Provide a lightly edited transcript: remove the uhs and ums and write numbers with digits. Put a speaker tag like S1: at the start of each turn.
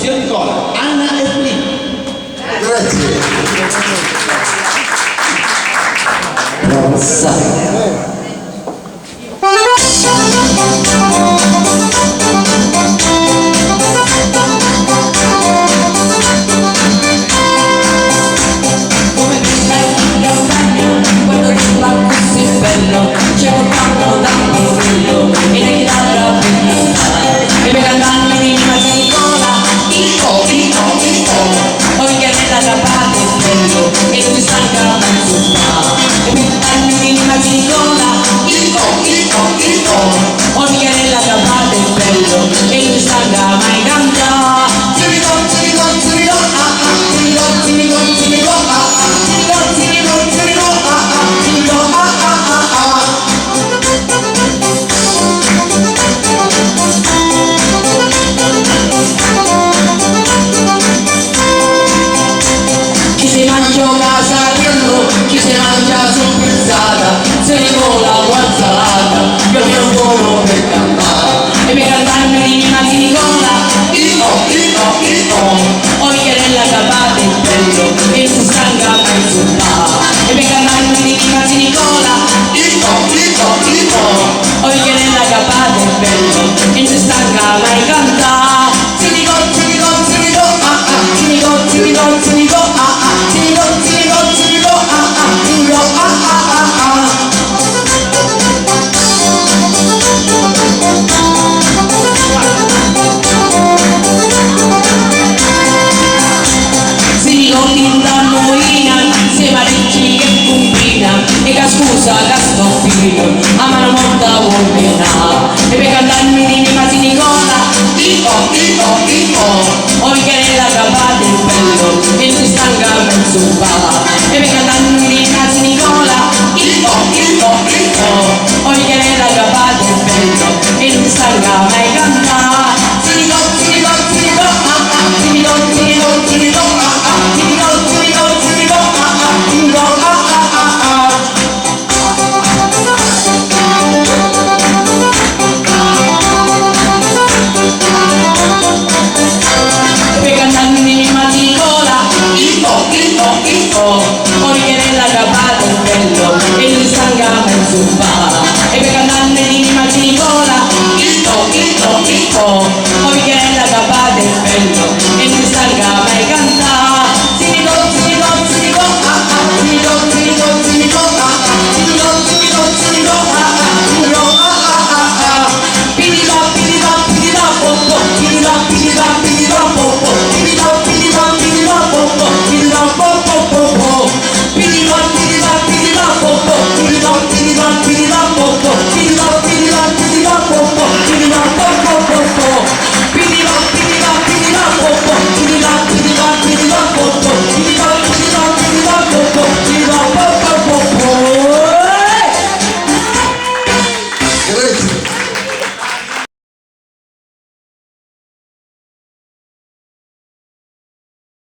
S1: zio Nicola, Anna e Filippo.
S2: Grazie. Rossa.
S3: Chi si mangia su pizzata, se ne vola guazzata, io mi un buono per cantare. E per cantarmi di Mazzi Nicola, o Michelella Capate il bello, e si stanca mai sul là. E per cantarmi di Mazzi Nicola, o Michelella Capate il bello, e si stanca mai cantare. Scusa che sto figlio, a mano morta vuol venire. E per cantarmi di Mazzi Nicola, o Michelella Capate il bello, e si stanca per sul